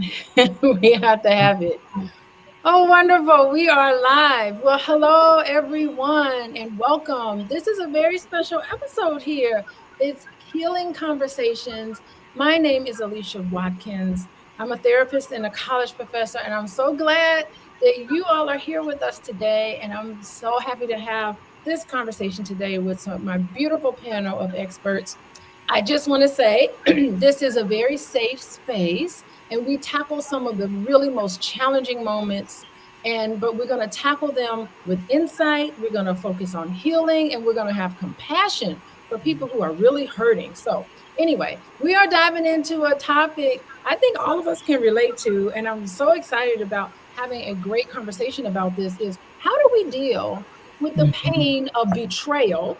We have to have it. Oh, wonderful. We are live. Well, hello, everyone, and welcome. This is a very special episode here. It's Healing Conversations. My name is Alicia Watkins. I'm a therapist and a college professor, and I'm so glad that you all are here with us today. And I'm so happy to have this conversation today with my beautiful panel of experts. I just want to say this is a very safe space and we tackle some of the really most challenging moments but we're going to tackle them with insight. We're going to focus on healing and we're going to have compassion for people who are really hurting. So anyway, we are diving into a topic I think all of us can relate to, and I'm so excited about having a great conversation about this is how do we deal with the pain of betrayal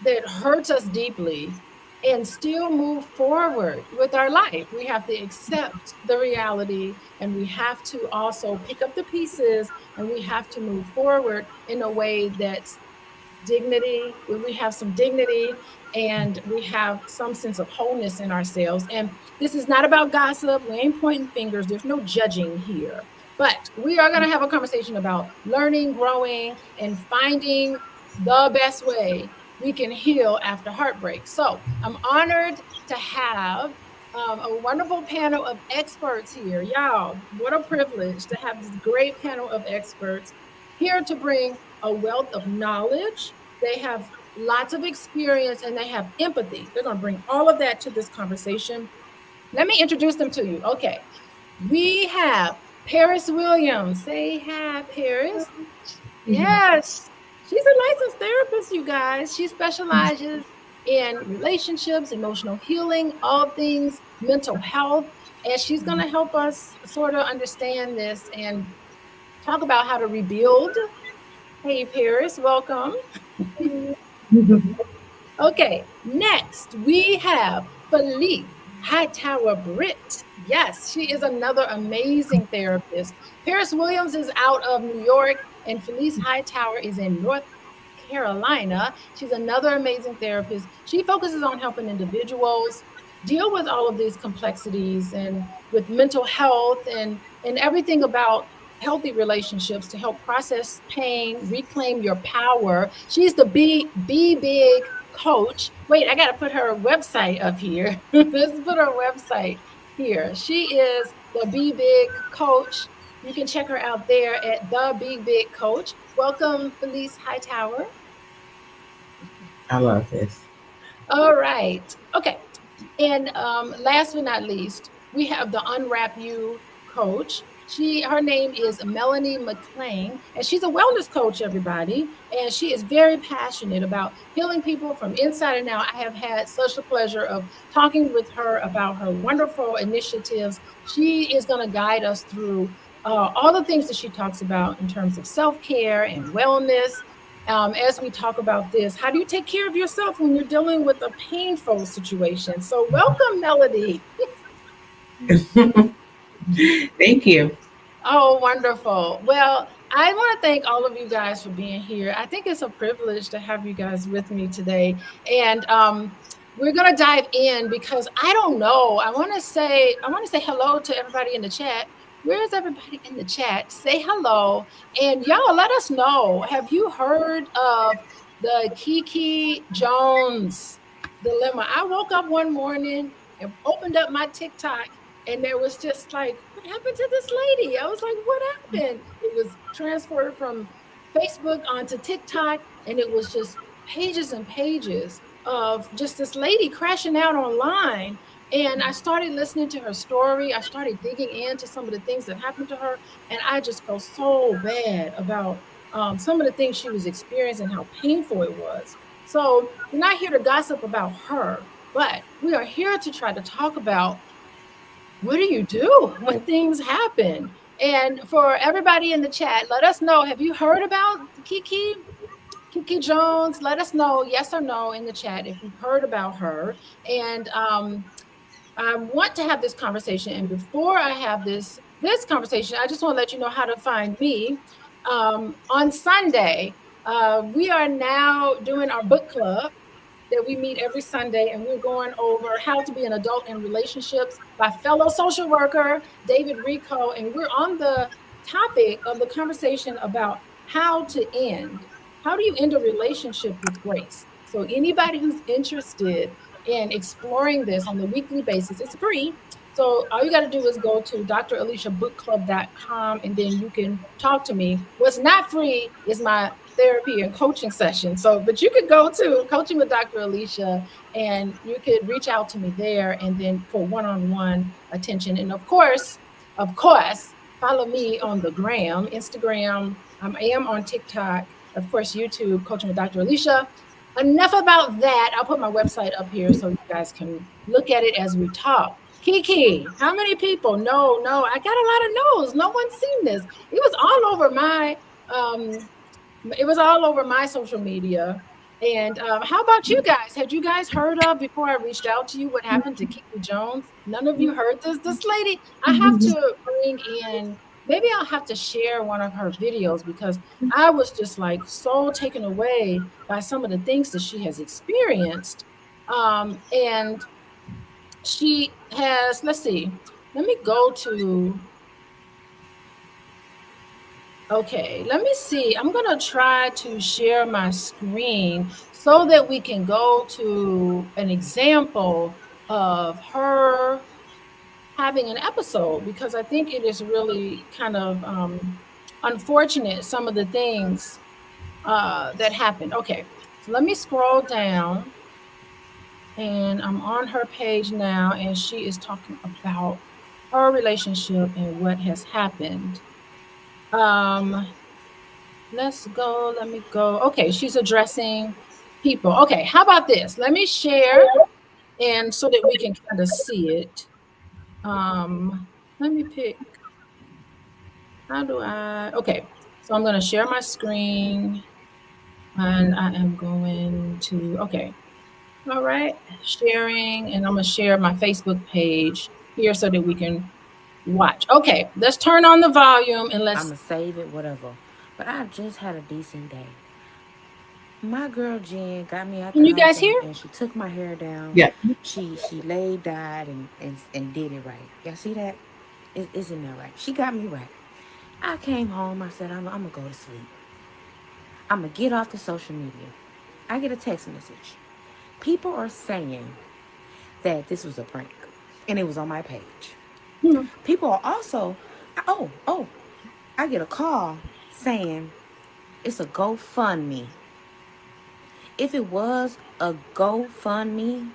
that hurts us deeply and still move forward with our life. We have to accept the reality and we have to also pick up the pieces and we have to move forward in a way that's dignity, where we have some dignity and we have some sense of wholeness in ourselves. And this is not about gossip. We ain't pointing fingers. There's no judging here. But we are going to have a conversation about learning, growing, and finding the best way we can heal after heartbreak. So I'm honored to have a wonderful panel of experts here. Y'all, what a privilege to have this great panel of experts here to bring a wealth of knowledge. They have lots of experience and they have empathy. They're going to bring all of that to this conversation. Let me introduce them to you. Okay. We have Paris Williams. Say hi, Paris. Yes. She's a licensed therapist, you guys. She specializes in relationships, emotional healing, all things mental health. And she's going to help us sort of understand this and talk about how to rebuild. Hey, Paris, welcome. Okay, next we have Felice Hightower Britt. Yes, she is another amazing therapist. Paris Williams is out of New York, and Felice Hightower is in North Carolina. She's another amazing therapist. She focuses on helping individuals deal with all of these complexities and with mental health and everything about healthy relationships to help process pain, reclaim your power. She's the Be Big coach. Wait, I got to put her website up here. Let's put her website here. She is the Be Big coach. You can check her out there at the Be Big coach. Welcome, Felice Hightower. I love this. All right. Okay. And last but not least, we have the Unwrap You coach. Her name is Melanie McLean, and she's a wellness coach, everybody. And she is very passionate about healing people from inside and out. I have had such the pleasure of talking with her about her wonderful initiatives. She is going to guide us through all the things that she talks about in terms of self-care and wellness. As we talk about this, how do you take care of yourself when you're dealing with a painful situation? So, welcome, Melody. Thank you. Oh, wonderful. Well, I want to thank all of you guys for being here. I think it's a privilege to have you guys with me today. And we're going to dive in because I don't know. I want to say hello to everybody in the chat. Where's everybody in the chat? Say hello. And y'all let us know. Have you heard of the Keke Jones dilemma? I woke up one morning and opened up my TikTok and there was just like, what happened to this lady? I was like, what happened? It was transferred from Facebook onto TikTok, and it was just pages and pages of just this lady crashing out online. And I started listening to her story. I started digging into some of the things that happened to her, and I just felt so bad about some of the things she was experiencing, how painful it was. So we're not here to gossip about her, but we are here to try to talk about what do you do when things happen? And for everybody in the chat, let us know. Have you heard about Keke Jones? Let us know, yes or no, in the chat if you've heard about her. And I want to have this conversation. And before I have this conversation, I just want to let you know how to find me. On Sunday, we are now doing our book club. that we meet every Sunday, and we're going over how to be an adult in relationships by fellow social worker David Rico. And we're on the topic of the conversation about how to end. How do you end a relationship with grace? So, anybody who's interested in exploring this on the weekly basis, it's free. So all you got to do is go to draliciabookclub.com and then you can talk to me. What's not free is my therapy and coaching session. So, but you could go to Coaching with Dr. Alicia and you could reach out to me there and then for one-on-one attention. And of course, follow me on the gram, Instagram. I am on TikTok, of course, YouTube, Coaching with Dr. Alicia. Enough about that. I'll put my website up here so you guys can look at it as we talk. Keke, how many people? No, I got a lot of no's. No one's seen this. It was all over um my social media. And how about you guys? Had you guys heard of before I reached out to you what happened to Keke Jones? None of you heard this. This lady, I have to bring in. Maybe I'll have to share one of her videos because I was just like so taken away by some of the things that she has experienced. And she has, let's see, let me go to, okay, let me see. I'm going to try to share my screen so that we can go to an example of her having an episode because I think it is really kind of unfortunate some of the things that happened. Okay, so let me scroll down and I'm on her page now, and she is talking about her relationship and what has happened. Um, let's go. Let me go. Okay, she's addressing people. Okay, how about this? Let me share, and so that we can kind of see it. Let me pick. How do I? Okay, so I'm going to share my screen, and I am going to. Okay, all right, sharing, and I'm going to share my Facebook page here so that we can watch. Okay, let's turn on the volume and let's. I'ma save it, whatever. But I just had a decent day. My girl Jen got me out Can the you house guys hear? and she took my hair down. Yeah. She laid, died, and did it right. Y'all see that? Isn't that right? She got me right. I came home. I said, I'm gonna go to sleep. I'm gonna get off the social media. I get a text message. People are saying that this was a prank, and it was on my page. Hmm. People are also, oh, I get a call saying it's a GoFundMe. If it was a GoFundMe,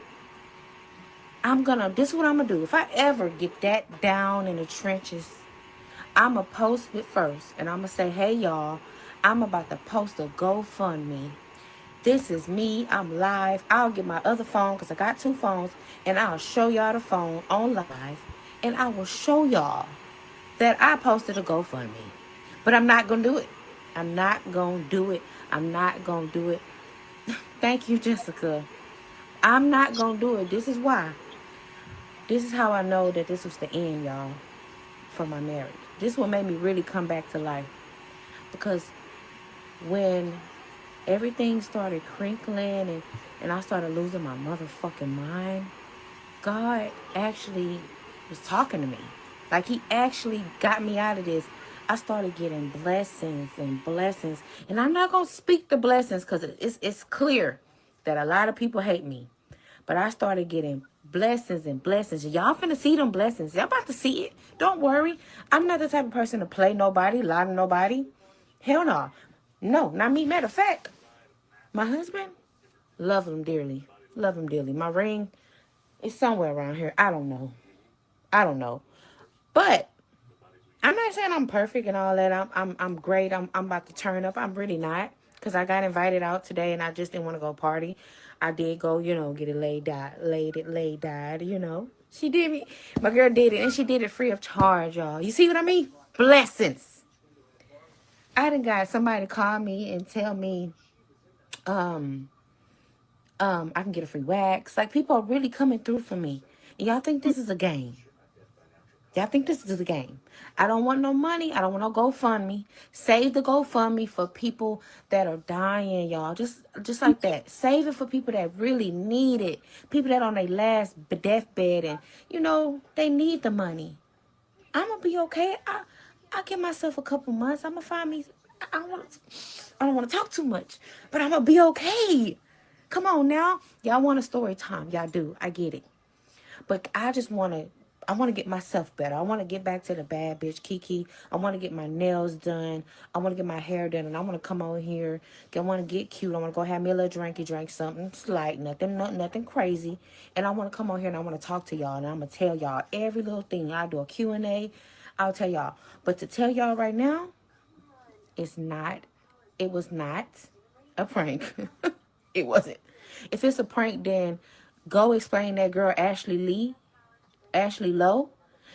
this is what I'm gonna do. If I ever get that down in the trenches, I'm gonna post it first and I'm gonna say, hey y'all, I'm about to post a GoFundMe. This is me. I'm live. I'll get my other phone because I got two phones and I'll show y'all the phone on live and I will show y'all that I posted a GoFundMe. But I'm not gonna do it. I'm not gonna do it. I'm not gonna do it. Thank you, Jessica. I'm not gonna do it. This is why. This is how I know that this was the end, y'all, for my marriage. This is what made me really come back to life. Because when everything started crinkling and I started losing my motherfucking mind, God actually was talking to me. Like he actually got me out of this. I started getting blessings and blessings. And I'm not gonna speak the blessings because it's clear that a lot of people hate me. But I started getting blessings and blessings. Y'all finna see them blessings. Y'all about to see it. Don't worry. I'm not the type of person to play nobody, lie to nobody. Hell no. No, not me. Matter of fact, my husband, love him dearly. Love him dearly. My ring is somewhere around here. I don't know. I don't know. But I'm not saying I'm perfect and all that. I'm great. I'm about to turn up. I'm really not. Cause I got invited out today and I just didn't want to go party. I did go, get it laid died, She did me. My girl did it and she did it free of charge, y'all. You see what I mean? Blessings. I done got somebody call me and tell me, um, I can get a free wax. Like people are really coming through for me. And y'all think this is a game. Y'all think this is a game. I don't want no money. I don't want no GoFundMe. Save the GoFundMe for people that are dying, y'all. Just like that. Save it for people that really need it. People that on their last deathbed and they need the money. I'm gonna be okay. I give myself a couple months. I'm gonna find me. I don't want to talk too much, but I'm gonna be okay. Come on now, y'all want a story time? Y'all do. I get it. But I want to get myself better. I want to get back to the bad bitch Keke. I want to get my nails done. I want to get my hair done. And I want to come on here. I want to get cute. I want to go have me a little drink something slight, nothing crazy. And I want to come on here and I want to talk to y'all. And I'm going to tell y'all every little thing. I'll do a Q&A. I'll tell y'all. But to tell y'all right now, it's not, it was not a prank. It wasn't. If it's a prank, then go explain that girl Ashley Lowe,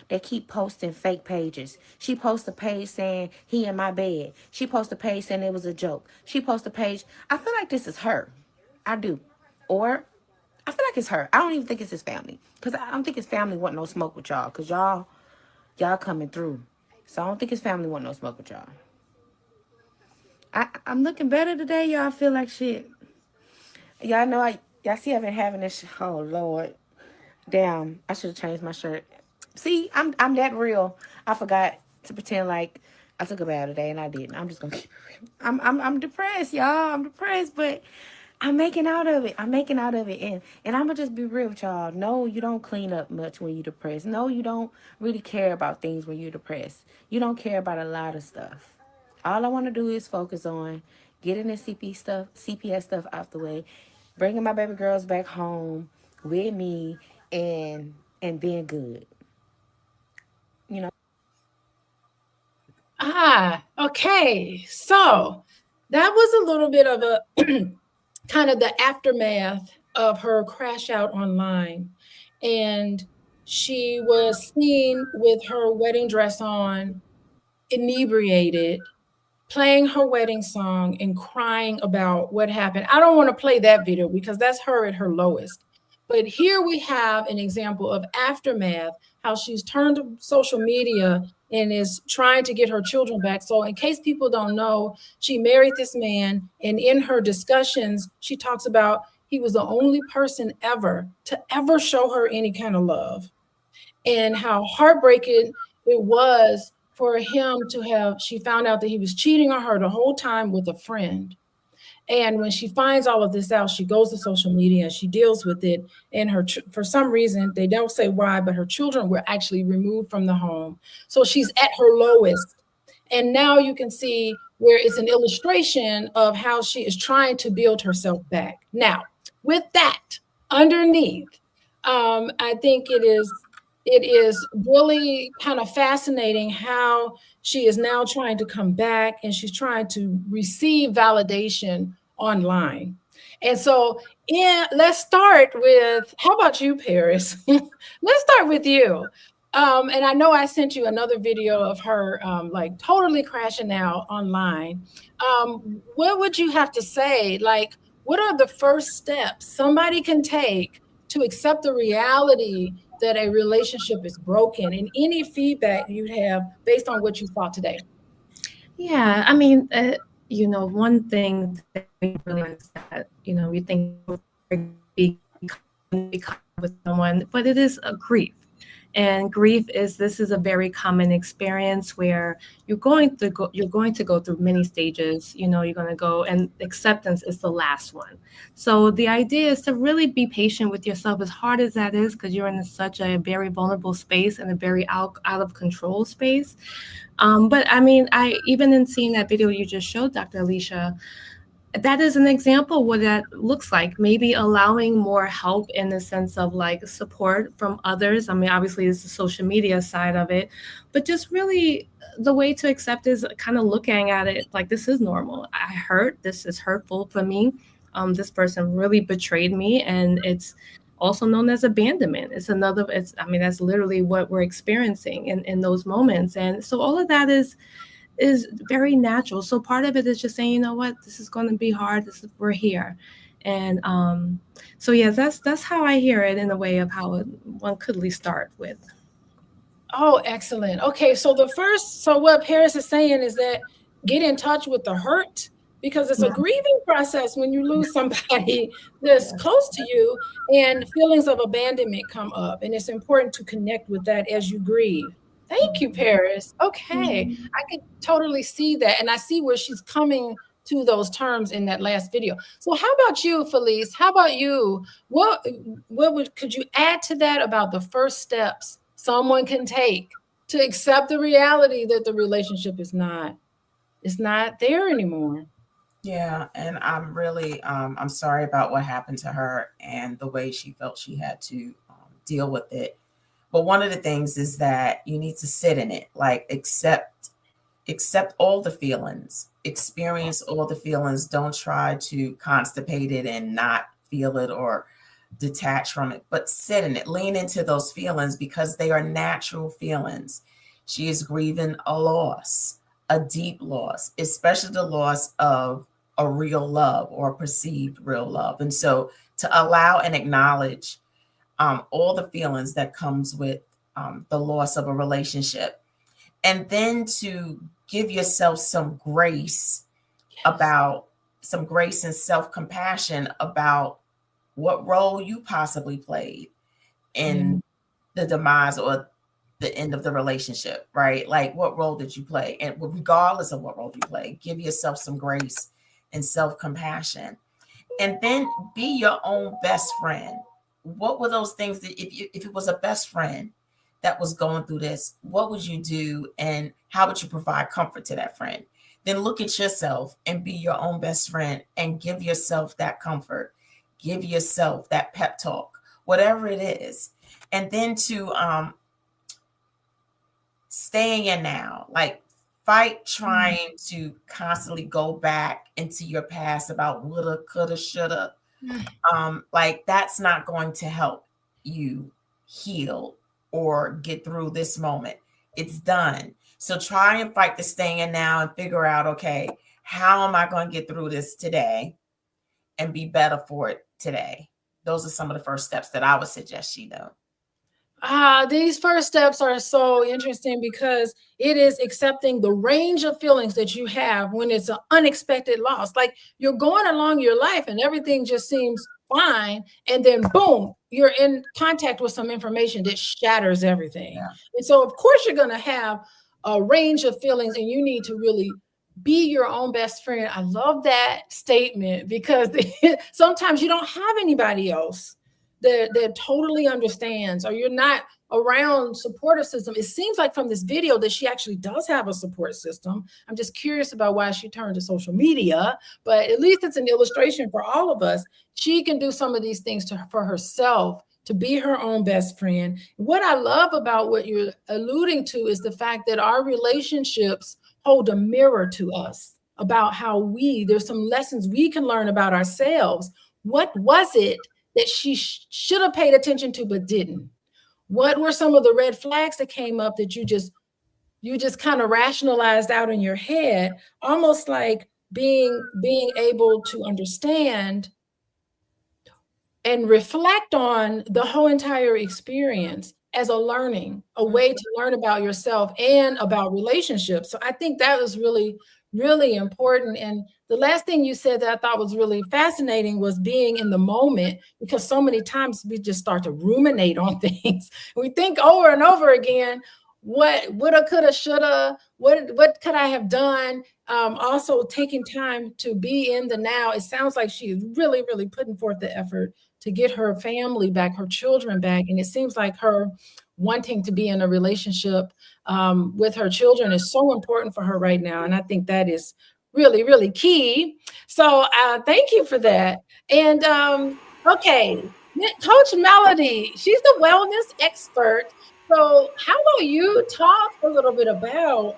that keep posting fake pages. She posts a page saying he in my bed. She posts a page saying it was a joke. She posts a page. I feel like this is her. I do. Or I feel like it's her. I don't even think it's his family. Because I don't think his family want no smoke with y'all. Because y'all coming through. So I don't think his family want no smoke with y'all. I'm looking better today, y'all. I feel like shit. Y'all see I've been having this. Oh, Lord. Damn, I should have changed my shirt. See, I'm that real. I forgot to pretend like I took a bath today and I didn't. I'm just gonna keep it real. I'm depressed, y'all. I'm depressed, but I'm making out of it. I'm making out of it. And I'm gonna just be real with y'all. No, you don't clean up much when you're depressed. No, you don't really care about things when you're depressed. You don't care about a lot of stuff. All I want to do is focus on getting the CPS stuff out the way, bringing my baby girls back home with me, and being good. You know. Okay. So that was a little bit of a kind of the aftermath of her crash out online. And she was seen with her wedding dress on, inebriated, playing her wedding song and crying about what happened. I don't want to play that video because that's her at her lowest. But here we have an example of aftermath, how she's turned to social media and is trying to get her children back. So, in case people don't know, she married this man, and in her discussions, she talks about he was the only person ever to ever show her any kind of love, and how heartbreaking it was for him to have, she found out that he was cheating on her the whole time with a friend. And when she finds all of this out, she goes to social media, she deals with it. And for some reason, they don't say why, but her children were actually removed from the home. So she's at her lowest. And now you can see where it's an illustration of how she is trying to build herself back. Now, with that underneath, I think it is really kind of fascinating how she is now trying to come back and she's trying to receive validation online. And so, yeah, let's start with, how about you, Paris? Let's start with you. And I know I sent you another video of her like totally crashing out online. What would you have to say? Like, what are the first steps somebody can take to accept the reality that a relationship is broken, and any feedback you'd have based on what you thought today? Yeah, I mean, one thing that we have to realize is that, we think become with someone, but it is a grief. And grief is this is a very common experience where you're going to go through many stages. You're going to go, and acceptance is the last one. So the idea is to really be patient with yourself, as hard as that is, because you're in such a very vulnerable space and a very out of control space. But I mean, I even in seeing that video you just showed, Dr. Alicia, that is an example what that looks like. Maybe allowing more help in the sense of like support from others. I mean, obviously, this is the social media side of it, but just really the way to accept is kind of looking at it like this is normal. I hurt. This is hurtful for me. This person really betrayed me, and it's also known as abandonment. I mean, that's literally what we're experiencing in those moments. And so all of that is very natural. So part of it is just saying, you know what, this is going to be hard. We're here. And so yeah, that's how I hear it in a way of how one could at least start with. Oh, excellent. Okay, so so what Paris is saying is that get in touch with the hurt because it's a Yeah. grieving process when you lose somebody that's Yeah. close to you and feelings of abandonment come up. And it's important to connect with that as you grieve. Thank you, Paris. Okay, Mhm. I could totally see that. And I see where she's coming to those terms in that last video. So, how about you, Felice? How about you? Could you add to that about the first steps someone can take to accept the reality that the relationship is not there anymore? Yeah, and I'm sorry about what happened to her and the way she felt she had to deal with it. But one of the things is that you need to sit in it, like accept all the feelings, experience all the feelings. Don't try to constipate it and not feel it or detach from it, but sit in it, lean into those feelings because they are natural feelings. She is grieving a loss, a deep loss, especially the loss of a real love or a perceived real love. And so to allow and acknowledge all the feelings that comes with the loss of a relationship, and then to give yourself Yes. about some grace and self-compassion about what role you possibly played Yeah. in the demise or the end of the relationship, right? Like, what role did you play? And regardless of what role you play, give yourself some grace and self-compassion, and then be your own best friend. What were those things that if it was a best friend that was going through this, what would you do and how would you provide comfort to that friend? Then look at yourself and be your own best friend and give yourself that comfort, give yourself that pep talk, whatever it is. And then to staying in now, like fight Mm. trying to constantly go back into your past about woulda, coulda, shoulda. Like that's not going to help you heal or get through this moment. It's done. So try and fight the staying now and figure out, okay, how am I going to get through this today and be better for it today? Those are some of the first steps that I would suggest you know. These first steps are so interesting because it is accepting the range of feelings that you have when it's an unexpected loss. Like you're going along your life and everything just seems fine. And then, boom, you're in contact with some information that shatters everything. Yeah. And so, of course, you're going to have a range of feelings and you need to really be your own best friend. I love that statement because sometimes you don't have anybody else that totally understands, or you're not around supportive system. It seems like from this video that she actually does have a support system. I'm just curious about why she turned to social media, but at least it's an illustration for all of us. She can do some of these things for herself to be her own best friend. What I love about what you're alluding to is the fact that our relationships hold a mirror to us about how there's some lessons we can learn about ourselves. What was it that she should have paid attention to but didn't? What were some of the red flags that came up that you just kind of rationalized out in your head, almost like being able to understand and reflect on the whole entire experience as a learning, a way to learn about yourself and about relationships. So I think that was really, really important. And the last thing you said that I thought was really fascinating was being in the moment, because so many times we just start to ruminate on things. We think over and over again, what woulda, coulda, shoulda, what could I have done? Also taking time to be in the now. It sounds like she is really, really putting forth the effort to get her family back, her children back. And it seems like her wanting to be in a relationship with her children is so important for her right now. And I think that is really, really key. So thank you for that. And okay, Coach Melody, she's the wellness expert. So how about you talk a little bit about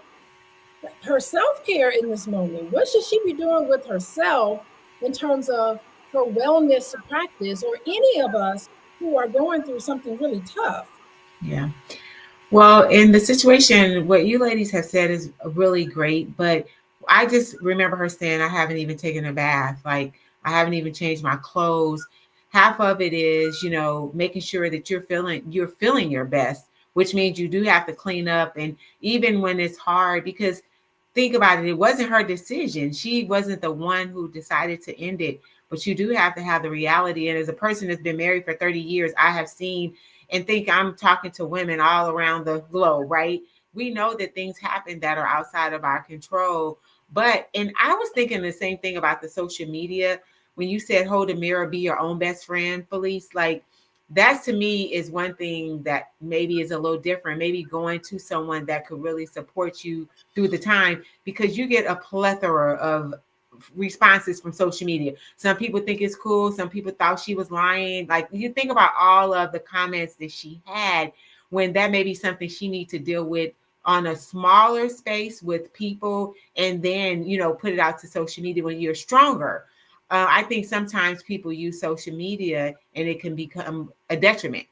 her self-care in this moment? What should she be doing with herself in terms of her wellness practice, or any of us who are going through something really tough? Yeah. Well, in the situation, what you ladies have said is really great, but I just remember her saying, I haven't even taken a bath. Like, I haven't even changed my clothes. Half of it is, making sure that you're feeling your best which means you do have to clean up. And even when it's hard, because think about it, it wasn't her decision. She wasn't the one who decided to end it. But you do have to have the reality. And as a person that's been married for 30 years, I have seen and think I'm talking to women all around the globe, right? We know that things happen that are outside of our control. But, and I was thinking the same thing about the social media when you said hold a mirror, be your own best friend, Felice. Like, that to me is one thing that maybe is a little different. Maybe going to someone that could really support you through the time, because you get a plethora of responses from social media. Some people think it's cool. Some people thought she was lying. Like, you think about all of the comments that she had, when that may be something she needs to deal with on a smaller space with people, and then, put it out to social media when you're stronger. I think sometimes people use social media and it can become a detriment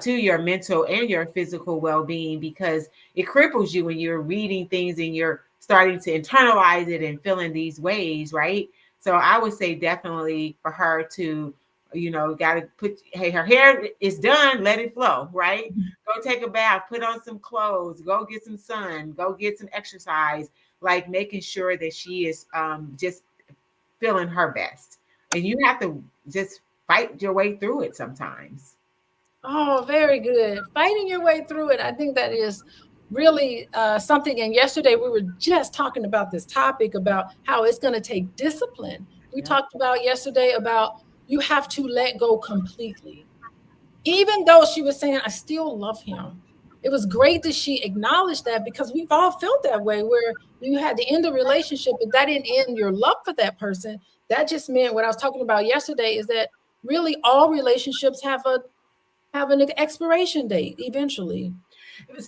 to your mental and your physical well-being, because it cripples you when you're reading things and you're starting to internalize it and feeling these ways, right? So I would say definitely for her to, got to put, hey, her hair is done, let it flow, right? Go take a bath, put on some clothes, go get some sun, go get some exercise, like making sure that she is just feeling her best. And you have to just fight your way through it sometimes. Oh, very good. Fighting your way through it. I think that is really something. And yesterday we were just talking about this topic about how it's going to take discipline. We Yeah. talked about yesterday about you have to let go completely. Even though she was saying, I still love him. It was great that she acknowledged that, because we've all felt that way where you had to end a relationship, but that didn't end your love for that person. That just meant what I was talking about yesterday is that really all relationships have an expiration date eventually.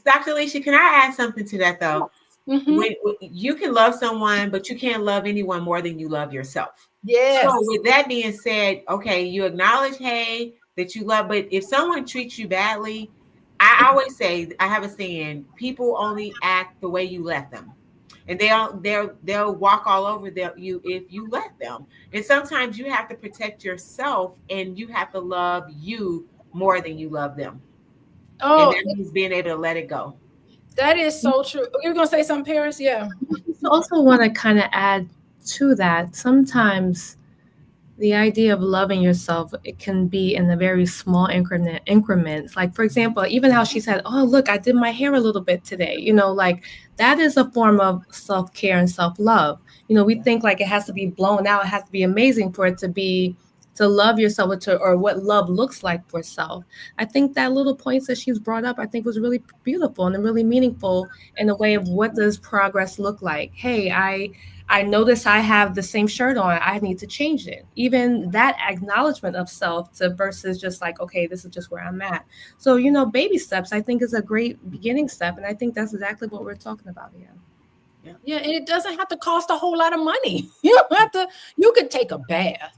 Dr. Alicia, can I add something to that though? Mm-hmm. When you can love someone, but you can't love anyone more than you love yourself. So Yes. with that being said, okay, you acknowledge, hey, that you love, but if someone treats you badly, I always say, I have a saying, people only act the way you let them. And they'll walk all over you if you let them. And sometimes you have to protect yourself and you have to love you more than you love them. And Oh, that means being able to let it go. that is so true. You're gonna say something, Paris? Yeah. I also want to kind of add to that. Sometimes the idea of loving yourself, it can be in a very small increments, like for example, even how she said, oh look, I did my hair a little bit today, like that is a form of self-care and self-love. We think like it has to be blown out, it has to be amazing for it to be to love yourself, or what love looks like for self. I think that little points that she's brought up, I think was really beautiful and really meaningful in a way of what does progress look like. Hey, I notice I have the same shirt on. I need to change it. Even that acknowledgement of self to versus just like, okay, this is just where I'm at. So, baby steps, I think is a great beginning step. And I think that's exactly what we're talking about here. Yeah. Yeah, and it doesn't have to cost a whole lot of money. You don't have to. You could take a bath.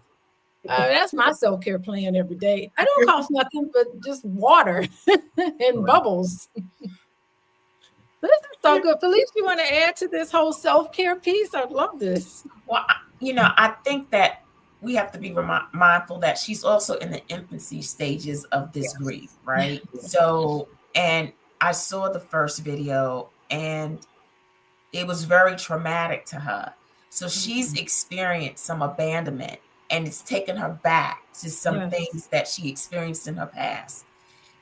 That's my self care plan every day. I don't cost nothing but just water and bubbles. This is so good. Felice, you want to add to this whole self care piece? I love this. Well, I think that we have to be mindful that she's also in the infancy stages of this Yes. grief, right? So, and I saw the first video and it was very traumatic to her. So she's experienced some abandonment and it's taken her back to some Yes. things that she experienced in her past.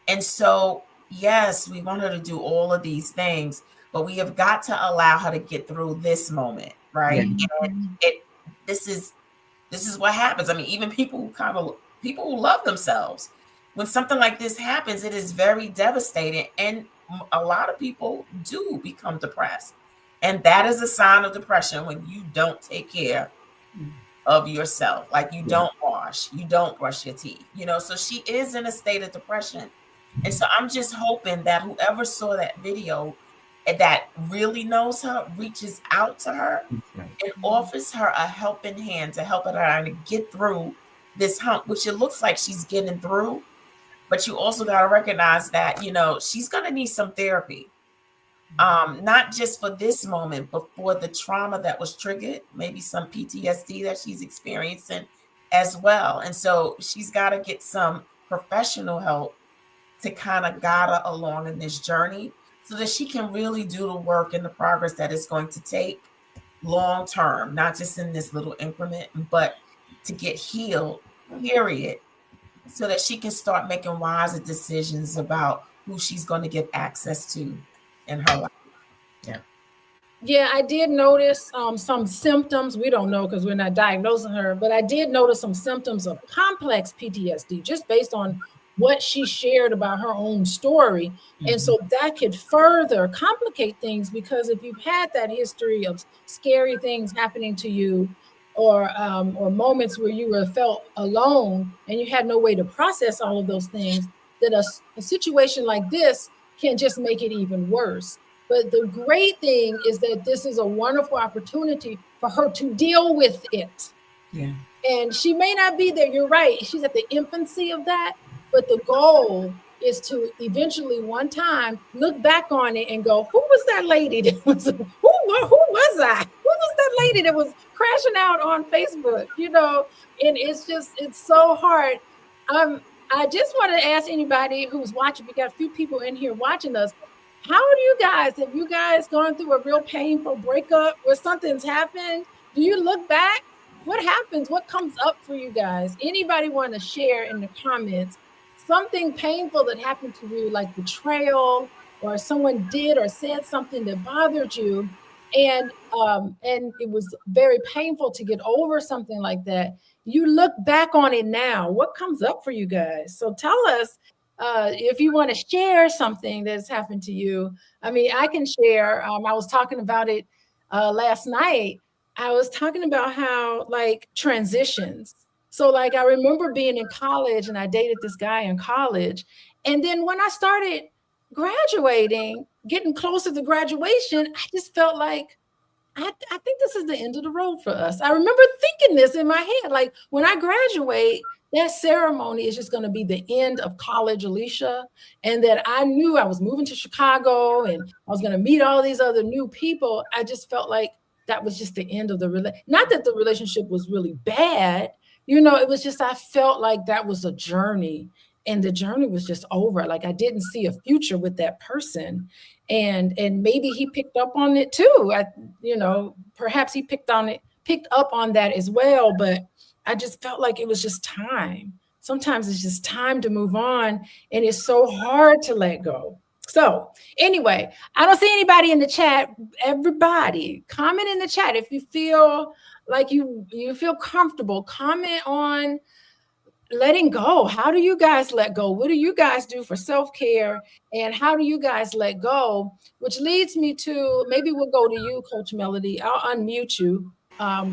And so, yes, we want her to do all of these things, but we have got to allow her to get through this moment, right? And Mhm. it this is what happens. I mean, even people who love themselves, when something like this happens, it is very devastating, and a lot of people do become depressed. And that is a sign of depression when you don't take care of yourself. Like you don't wash, you don't brush your teeth, so she is in a state of depression. And so I'm just hoping that whoever saw that video and that really knows her reaches out to her and offers her a helping hand to help her to get through this hump, which it looks like she's getting through. But you also got to recognize that, she's going to need some therapy, not just for this moment, but for the trauma that was triggered, maybe some PTSD that she's experiencing as well. And so she's got to get some professional help to kind of guide her along in this journey so that she can really do the work and the progress that it's going to take long term, not just in this little increment, but to get healed, period, so that she can start making wiser decisions about who she's going to give access to in her life. Yeah. Yeah, I did notice some symptoms. We don't know because we're not diagnosing her, but I did notice some symptoms of complex PTSD just based on what she shared about her own story. And Mhm. so that could further complicate things because if you've had that history of scary things happening to you, or moments where you were felt alone and you had no way to process all of those things, that a situation like this can just make it even worse. But the great thing is that this is a wonderful opportunity for her to deal with it. Yeah. And she may not be there. You're right. She's at the infancy of that. But the goal is to eventually, one time, look back on it and go, "Who was that lady? That was who was I? Who was that lady that was crashing out on Facebook?" And it's so hard. Um, I just want to ask anybody who's watching. We got a few people in here watching us. How do you guys? Have you guys gone through a real painful breakup where something's happened? Do you look back? What happens? What comes up for you guys? Anybody want to share in the comments something painful that happened to you, like betrayal, or someone did or said something that bothered you, and it was very painful to get over something like that. You look back on it now. What comes up for you guys? So tell us if you want to share something that's happened to you. I mean, I can share. I was talking about it last night. I was talking about how like transitions. So like I remember being in college and I dated this guy in college. And then when I started graduating, getting closer to graduation, I just felt like I think this is the end of the road for us. I remember thinking this in my head. Like when I graduate, that ceremony is just going to be the end of college, Alicia. And that I knew I was moving to Chicago and I was going to meet all these other new people. I just felt like that was just the end of the relationship. Not that the relationship was really bad. It was just I felt like that was a journey and the journey was just over. Like I didn't see a future with that person. And maybe he picked up on it too. Perhaps he picked up on that as well, but I just felt like it was just time. Sometimes it's just time to move on, and it's so hard to let go. So, anyway, I don't see anybody in the chat. Everybody, comment in the chat if you feel like you feel comfortable. Comment on letting go. How do you guys let go? What do you guys do for self-care? And how do you guys let go? Which leads me to maybe we'll go to you, Coach Melody. I'll unmute you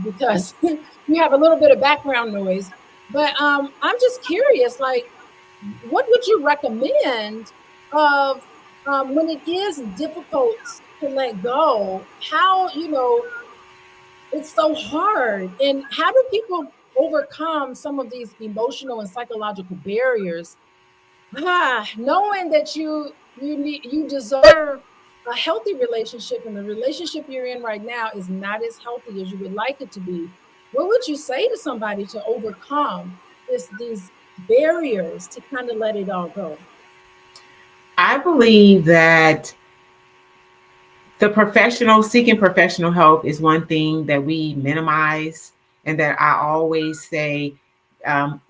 because you have a little bit of background noise. But I'm just curious, like, what would you recommend of when it is difficult to let go? How, it's so hard. And how do people overcome some of these emotional and psychological barriers? Knowing that you deserve a healthy relationship, and the relationship you're in right now is not as healthy as you would like it to be. What would you say to somebody to overcome these barriers to kind of let it all go? I believe that seeking professional help is one thing that we minimize, and that I always say,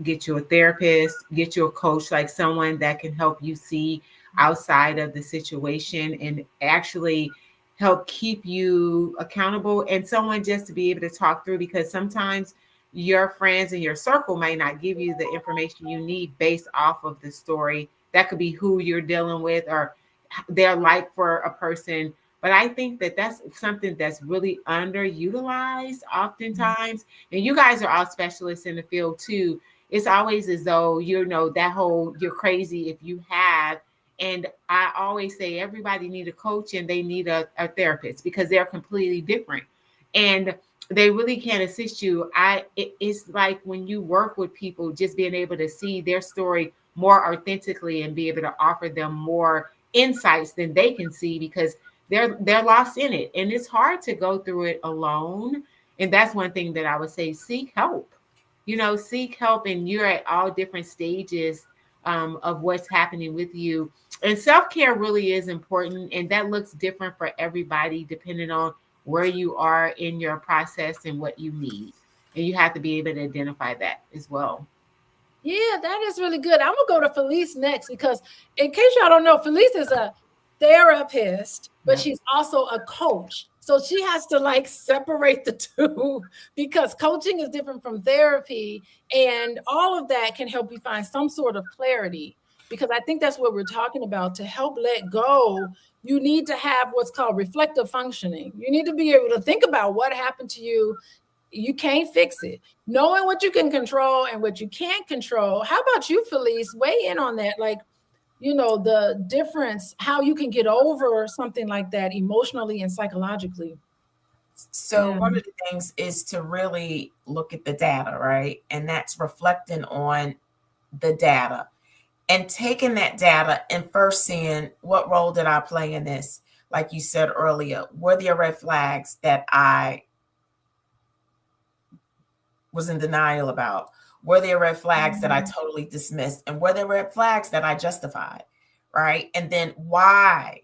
get you a therapist, get you a coach, like someone that can help you see outside of the situation and actually help keep you accountable, and someone just to be able to talk through, because sometimes your friends in your circle may not give you the information you need based off of the story. That could be who you're dealing with or their like for a person. But I think that that's something that's really underutilized oftentimes. And you guys are all specialists in the field too. It's always as though, that whole you're crazy if you have. And I always say everybody need a coach and they need a therapist, because they're completely different. And they really can assist you. It's like when you work with people, just being able to see their story more authentically and be able to offer them more insights than they can see, because they're lost in it, and it's hard to go through it alone. And that's one thing that I would say: seek help. Seek help, and you're at all different stages of what's happening with you. And self-care really is important, and that looks different for everybody depending on where you are in your process and what you need. And you have to be able to identify that as well. Yeah, that is really good. I'm gonna go to Felice next because, in case y'all don't know, Felice is a therapist, but Yeah. she's also a coach. So she has to like separate the two because coaching is different from therapy, and all of that can help you find some sort of clarity. Because I think that's what we're talking about. To help let go, you need to have what's called reflective functioning. You need to be able to think about what happened to you. You can't fix it. Knowing what you can control and what you can't control. How about you, Felice? Weigh in on that. Like, the difference, how you can get over something like that emotionally and psychologically. So Yeah. one of the things is to really look at the data, right? And that's reflecting on the data and taking that data and first seeing what role did I play in this? Like you said earlier, were there red flags that I was in denial about? Were there red flags that I Mhm. totally dismissed? And were there red flags that I justified? Right. And then why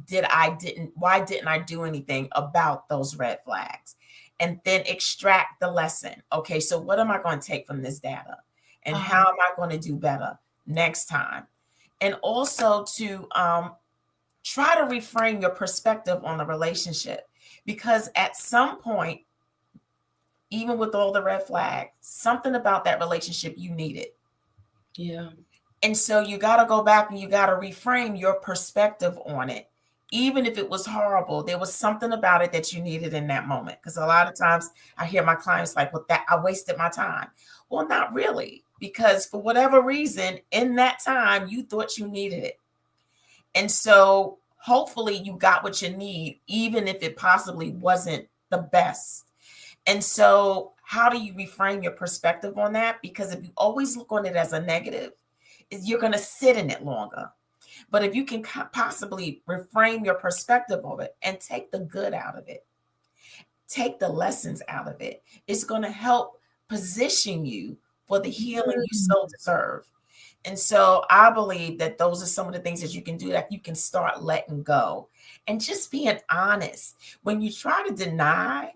didn't I do anything about those red flags? And then extract the lesson. Okay, so what am I going to take from this data? And how Uh-huh. am I going to do better next time? And also to try to reframe your perspective on the relationship. Because at some point, even with all the red flags, something about that relationship you needed. Yeah. And so you got to go back and you got to reframe your perspective on it. Even if it was horrible, there was something about it that you needed in that moment. Because a lot of times I hear my clients like, well, that I wasted my time. Well, not really, because for whatever reason, in that time, you thought you needed it. And so hopefully you got what you need, even if it possibly wasn't the best. And so, how do you reframe your perspective on that? Because if you always look on it as a negative, you're going to sit in it longer. But if you can possibly reframe your perspective of it and take the good out of it, take the lessons out of it, it's going to help position you for the healing you Mhm. so deserve. And so I believe that those are some of the things that you can do, that you can start letting go and just being honest. When you try to deny,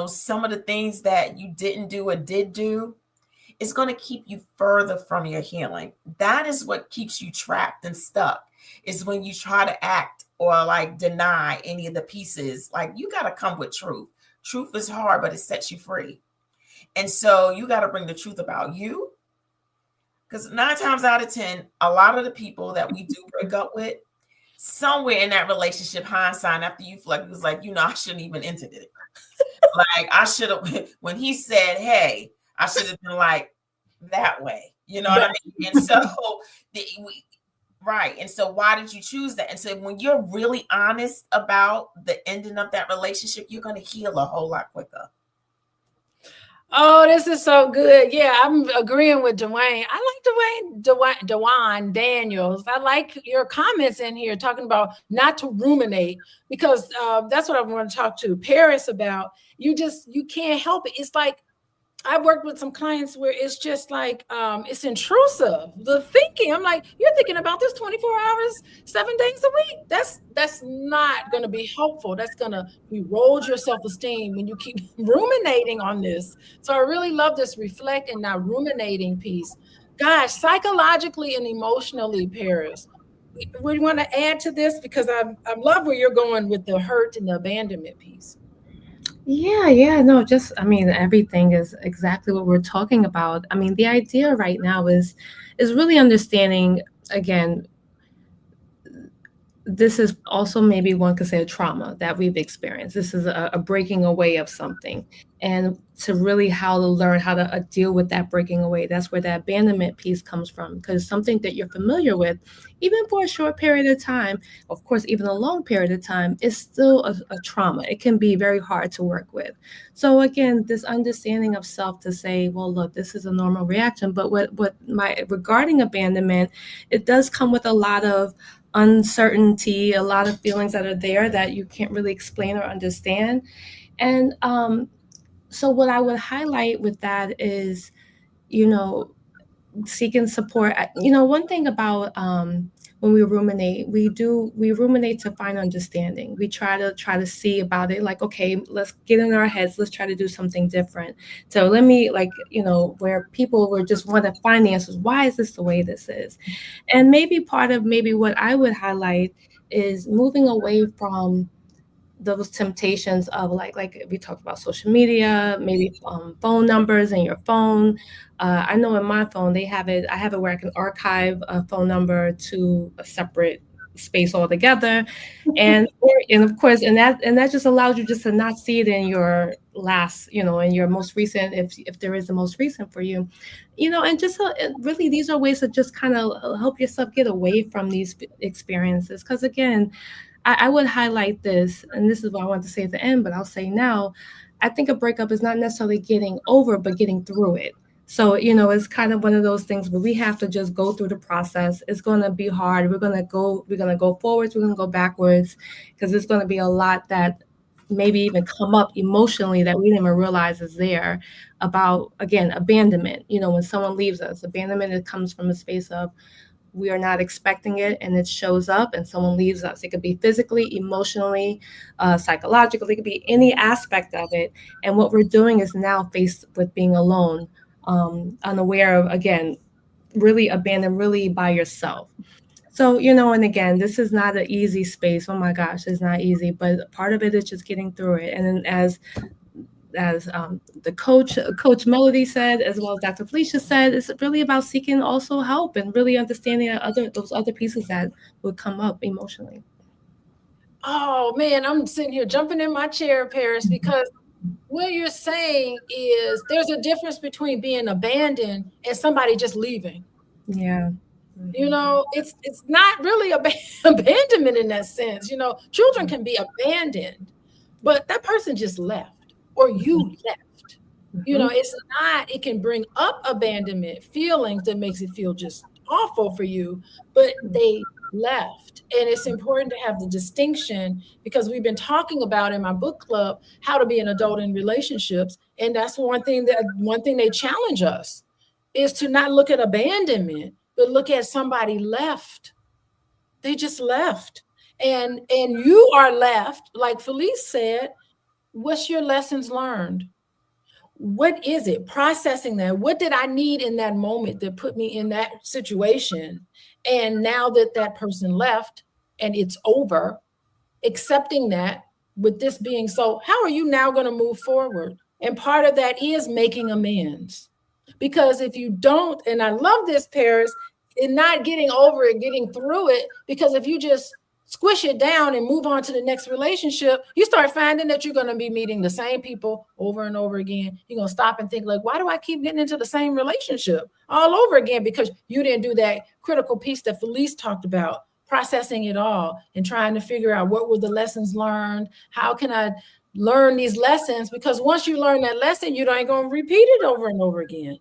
some of the things that you didn't do or did do, is going to keep you further from your healing. That is what keeps you trapped and stuck, is when you try to act or like deny any of the pieces. Like, you got to come with truth. Truth is hard, but it sets you free. And so you got to bring the truth about you. Because 9 times out of 10, a lot of the people that we do break up with, somewhere in that relationship, hindsight, after you feel like it was like, I shouldn't even entered it. Like, I should have, when he said, hey, I should have been like that way. You know what I But mean? And so, right. And so, why did you choose that? And so, when you're really honest about the ending of that relationship, you're going to heal a whole lot quicker. oh, this is so good. Yeah, I'm agreeing with Dwayne. I like Dwayne Daniels. I like your comments in here talking about not to ruminate because that's what I want to talk to Paris about. You can't help it. It's like I've worked with some clients where it's just like it's intrusive. The thinking, I'm like, you're thinking about this 24 hours, 7 days a week. That's not going to be helpful. That's going to erode your self-esteem when you keep ruminating on this. So I really love this reflect and not ruminating piece. Gosh, psychologically and emotionally, Paris. We want to add to this because I love where you're going with the hurt and the abandonment piece. Yeah, yeah, no, just I mean everything is exactly what we're talking about. I mean, the idea right now is really understanding again, this is also maybe one could say a trauma that we've experienced. This is a breaking away of something. And to really how to learn how to deal with that breaking away, that's where the abandonment piece comes from. Because something that you're familiar with, even for a short period of time, of course, even a long period of time, is still a trauma. It can be very hard to work with. So again, this understanding of self to say, well, look, this is a normal reaction. But what my regarding abandonment, it does come with a lot of uncertainty, a lot of feelings that are there that you can't really explain or understand. And so, what I would highlight with that is, you know, seeking support. One thing about when we ruminate, we ruminate to find understanding. We try to see about it, like, okay, let's get in our heads, let's try to do something different. So let me, like, where people were just want to find the answers. Why is this the way this is? And maybe part of maybe what I would highlight is moving away from those temptations of, like we talked about, social media, maybe phone numbers in your phone. I know in my phone they have it. I have it where I can archive a phone number to a separate space altogether, and of course, and that just allows you just to not see it in your last, in your most recent, if there is the most recent for you, and just really these are ways to just kind of help yourself get away from these experiences, because again, I would highlight this, and this is what I want to say at the end, but I'll say now. I think a breakup is not necessarily getting over, but getting through it. So, it's kind of one of those things where we have to just go through the process. It's going to be hard. We're going to go forwards, we're going to go backwards, because there's going to be a lot that maybe even come up emotionally that we didn't even realize is there, about, again, abandonment. When someone leaves us, abandonment, it comes from a space of, we are not expecting it and it shows up and someone leaves us. It could be physically, emotionally, psychologically, it could be any aspect of it. And what we're doing is now faced with being alone, unaware of, again, really abandoned, really by yourself. So, and again, this is not an easy space. Oh my gosh, it's not easy, but part of it is just getting through it. And then as the coach Melody said, as well as Dr. Felicia said, it's really about seeking also help and really understanding those other pieces that would come up emotionally. Oh man, I'm sitting here jumping in my chair, Paris, because what you're saying is there's a difference between being abandoned and somebody just leaving. Yeah. It's not really abandonment in that sense. Children can be abandoned, but that person just left, or you left. Mm-hmm. It's not, it can bring up abandonment feelings that makes it feel just awful for you, but they left. And it's important to have the distinction, because we've been talking about in my book club how to be an adult in relationships. And that's one thing they challenge us is to not look at abandonment, but look at somebody left. They just left. And you are left, like Felice said. What's your lessons learned? What is it? Processing that. What did I need in that moment that put me in that situation? And now that that person left and it's over, accepting that, with this being so, how are you now going to move forward? And part of that is making amends. Because if you don't, and I love this, Paris, in not getting over it, getting through it, because if you just squish it down and move on to the next relationship, you start finding that you're going to be meeting the same people over and over again. You're going to stop and think, like, why do I keep getting into the same relationship all over again? Because you didn't do that critical piece that Felice talked about, processing it all and trying to figure out what were the lessons learned. How can I learn these lessons? Because once you learn that lesson, you ain't going to repeat it over and over again.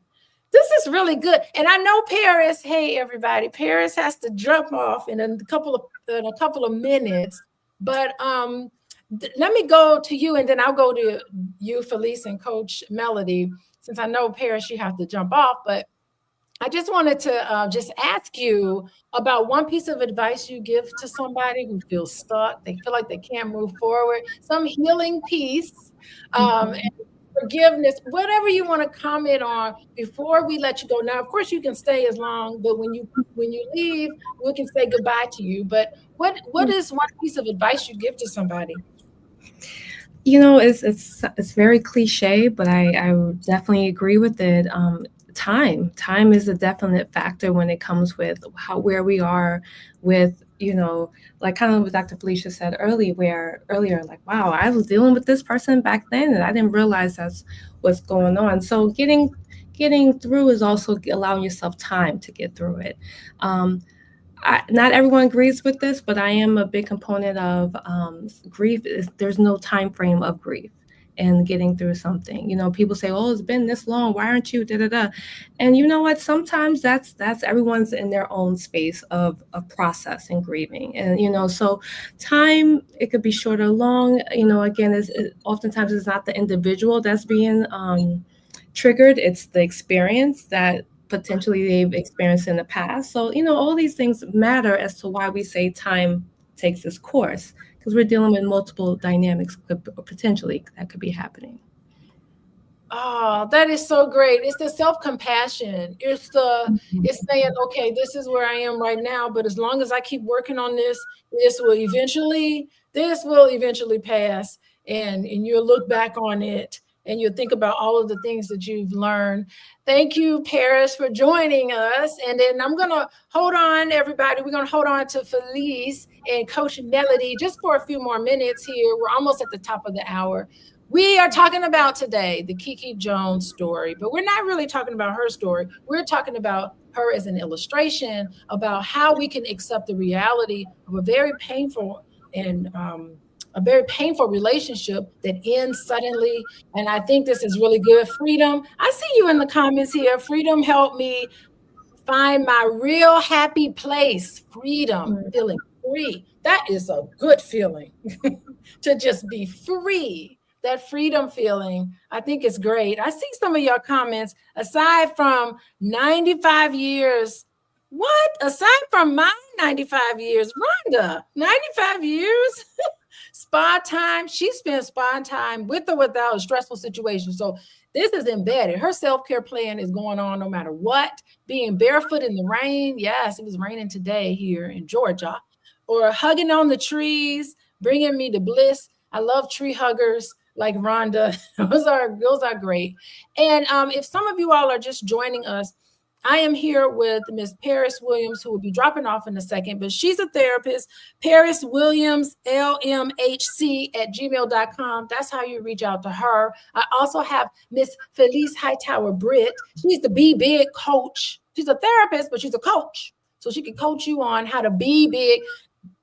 This is really good. And I know Paris, hey everybody, Paris has to jump off in a couple of minutes. But let me go to you, and then I'll go to you, Felice, and Coach Melody, since I know Paris, you have to jump off. But I just wanted to just ask you about one piece of advice you give to somebody who feels stuck. They feel like they can't move forward. Some healing piece, and forgiveness, whatever you want to comment on before we let you go. Now, of course, you can stay as long, but when you leave, we can say goodbye to you. But what is one piece of advice you give to somebody? It's very cliche, but I would definitely agree with it. Time is a definite factor when it comes with where we are with, like kind of what Dr. Felicia said earlier, like, wow, I was dealing with this person back then and I didn't realize that's what's going on. So getting through is also allowing yourself time to get through it. Not everyone agrees with this, but I am a big component of grief. There's no time frame of grief and getting through something. People say, "Oh, it's been this long. Why aren't you da da da?" And you know what? Sometimes that's everyone's in their own space of process and grieving. And so time, it could be short or long. Again, oftentimes it's not the individual that's being triggered. It's the experience that potentially they've experienced in the past. So, all these things matter as to why we say time takes its course, because we're dealing with multiple dynamics potentially that could be happening. Oh, that is so great. It's the self-compassion. It's saying, okay, this is where I am right now, but as long as I keep working on this, this will eventually pass. And you'll look back on it and you'll think about all of the things that you've learned. Thank you, Paris, for joining us. And then I'm gonna hold on, everybody. We're gonna hold on to Felice and Coach Melody just for a few more minutes here. We're almost at the top of the hour. We are talking about today the Keke Jones story, but we're not really talking about her story. We're talking about her as an illustration about how we can accept the reality of a very painful relationship that ends suddenly. And I think this is really good. Freedom, I see you in the comments here. Freedom helped me find my real happy place. Freedom, feeling free. That is a good feeling to just be free. That freedom feeling, I think is great. I see some of your comments. Aside from 95 years, what? Aside from my 95 years, Rhonda, 95 years? Spa time. She spends spa time with or without a stressful situation. So this is embedded. Her self-care plan is going on no matter what. Being barefoot in the rain. Yes, it was raining today here in Georgia. Or hugging on the trees, bringing me to bliss. I love tree huggers like Rhonda. Those are great. And if some of you all are just joining us, I am here with Ms. Paris Williams, who will be dropping off in a second, but she's a therapist. Paris Williams, LMHC@gmail.com. That's how you reach out to her. I also have Miss Felice Hightower Britt. She's the Be Big coach. She's a therapist, but she's a coach. So she can coach you on how to be big.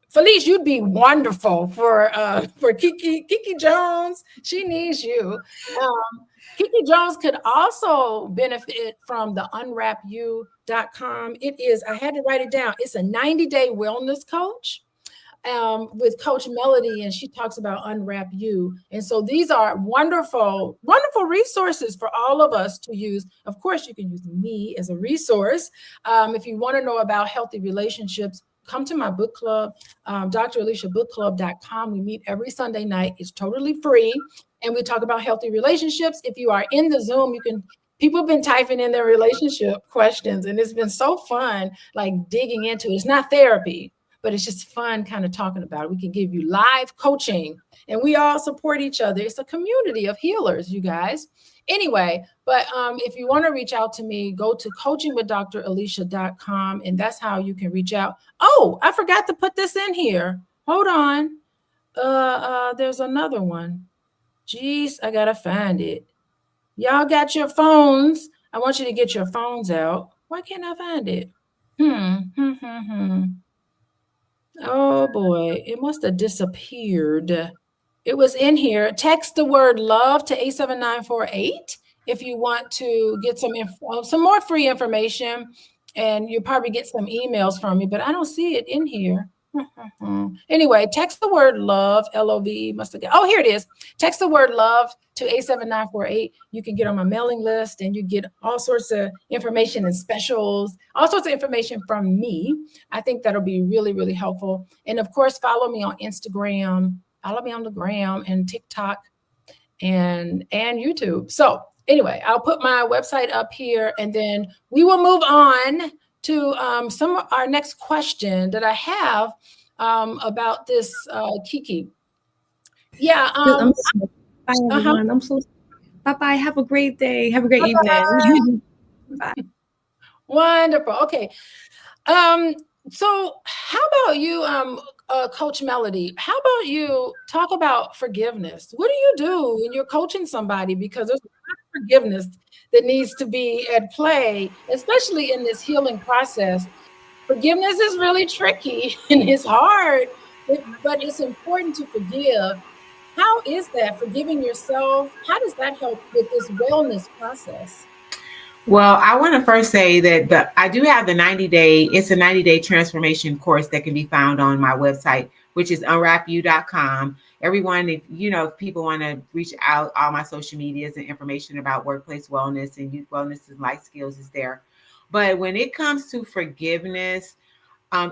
Felice, you'd be wonderful for Keke Jones. She needs you. Keke Jones could also benefit from the unwrapu.com. It is, I had to write it down. It's a 90-day wellness coach with Coach Melody, and she talks about Unwrap You. And so these are wonderful, wonderful resources for all of us to use. Of course, you can use me as a resource. If you want to know about healthy relationships, come to my book club, draliciabookclub.com. We meet every Sunday night. It's totally free. And we talk about healthy relationships. If you are in the Zoom, people have been typing in their relationship questions, and it's been so fun, like digging into it. It's not therapy, but it's just fun kind of talking about it. We can give you live coaching, and we all support each other. It's a community of healers, you guys. Anyway, but if you want to reach out to me, go to coachingwithdralicia.com, and that's how you can reach out. Oh, I forgot to put this in here. Hold on. There's another one. Jeez, I gotta find it. Y'all got your phones. I want you to get your phones out. Why can't I find it? Oh boy, it must have disappeared. It was in here. Text the word love to 87948 if you want to get some more free information, and you'll probably get some emails from me, but I don't see it in here. Anyway, text the word love, L-O-V, must have got, oh, here it is. Text the word love to 87948. You can get on my mailing list, and you get all sorts of information and specials, all sorts of information from me. I think that'll be really, really helpful. And of course, follow me on Instagram, follow me on the gram and TikTok and YouTube. So anyway, I'll put my website up here, and then we will move on to some of our next question that I have about this Keke. Yeah. Bye, everyone. I'm so bye. Have a great day. Have a great evening. Bye. Wonderful. Okay. So how about you, Coach Melody? How about you talk about forgiveness? What do you do when you're coaching somebody? Because there's a lot of forgiveness that needs to be at play, especially in this healing process. Forgiveness is really tricky and it's hard, but it's important to forgive. How is that, forgiving yourself? How does that help with this wellness process? Well, I want to first say that I do have the 90-day transformation course that can be found on my website, which is unwrapu.com. Everyone, if people want to reach out, all my social medias and information about workplace wellness and youth wellness and life skills is there. But when it comes to forgiveness,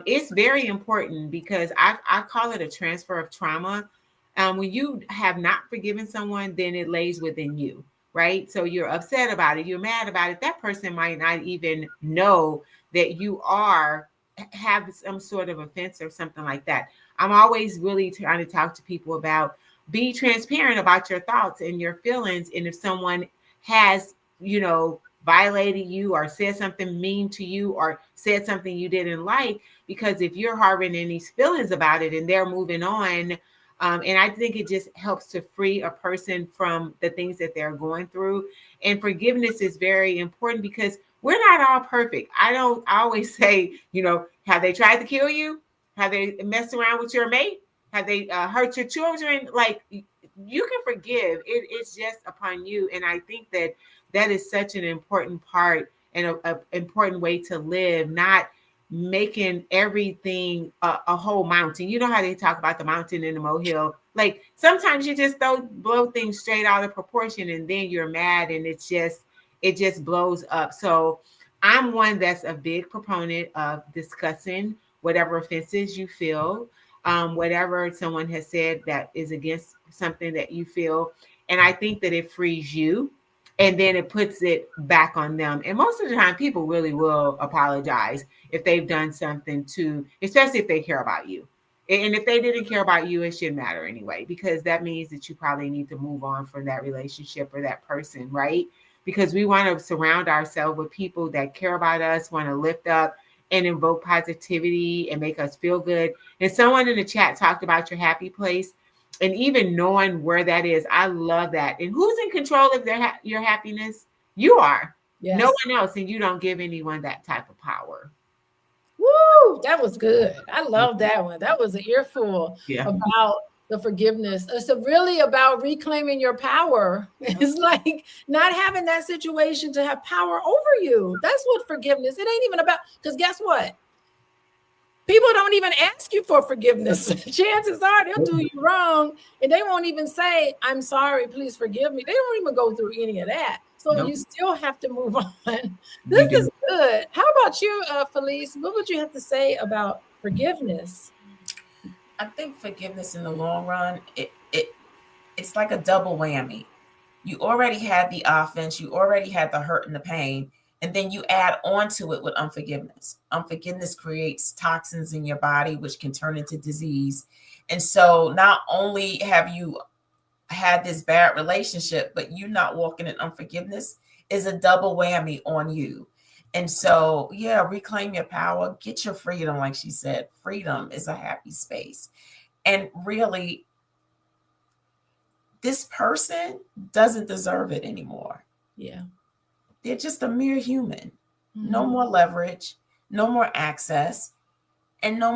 it's very important because I call it a transfer of trauma. When you have not forgiven someone, then it lays within you, right? So you're upset about it, you're mad about it. That person might not even know that you are have some sort of offense or something like that. I'm always really trying to talk to people about be transparent about your thoughts and your feelings. And if someone has, violated you or said something mean to you or said something you didn't like, because if you're harboring any feelings about it and they're moving on, and I think it just helps to free a person from the things that they're going through. And forgiveness is very important because we're not all perfect. I always say, have they tried to kill you? Have they messed around with your mate? Have they hurt your children? Like, you can forgive. It's just upon you. And I think that that is such an important part and a important way to live, not making everything a whole mountain. You know how they talk about the mountain and the molehill. Like sometimes you just blow things straight out of proportion, and then you're mad, and it just blows up. So I'm one that's a big proponent of discussing whatever offenses you feel, whatever someone has said that is against something that you feel, and I think that it frees you and then it puts it back on them. And most of the time, people really will apologize if they've done something to, especially if they care about you. And if they didn't care about you, it shouldn't matter anyway, because that means that you probably need to move on from that relationship or that person, right? Because we want to surround ourselves with people that care about us, want to lift up and invoke positivity and make us feel good. And someone in the chat talked about your happy place, and even knowing where that is. I love that. And who's in control of your happiness? You are. No Yes. one else, and you don't give anyone that type of power. Woo, that was good. I love that one. That was an earful Yeah. about the forgiveness. It's really about reclaiming your power. It's like not having that situation to have power over you. That's what forgiveness. It ain't even about, because guess what? People don't even ask you for forgiveness. Chances are they'll do you wrong and they won't even say, I'm sorry, please forgive me. They don't even go through any of that. So Nope. you still have to move on. You This do. is good. How about you, Felice? What would you have to say about forgiveness? I think forgiveness in the long run, it's like a double whammy. You already had the offense, you already had the hurt and the pain, and then you add on to it with unforgiveness. Unforgiveness creates toxins in your body, which can turn into disease. And so not only have you had this bad relationship, but you not walking in unforgiveness is a double whammy on you. And so, yeah, reclaim your power, get your freedom. Like she said, freedom is a happy space. And really, this person doesn't deserve it anymore. Yeah. They're just a mere human. No Mhm. more leverage, no more access, and no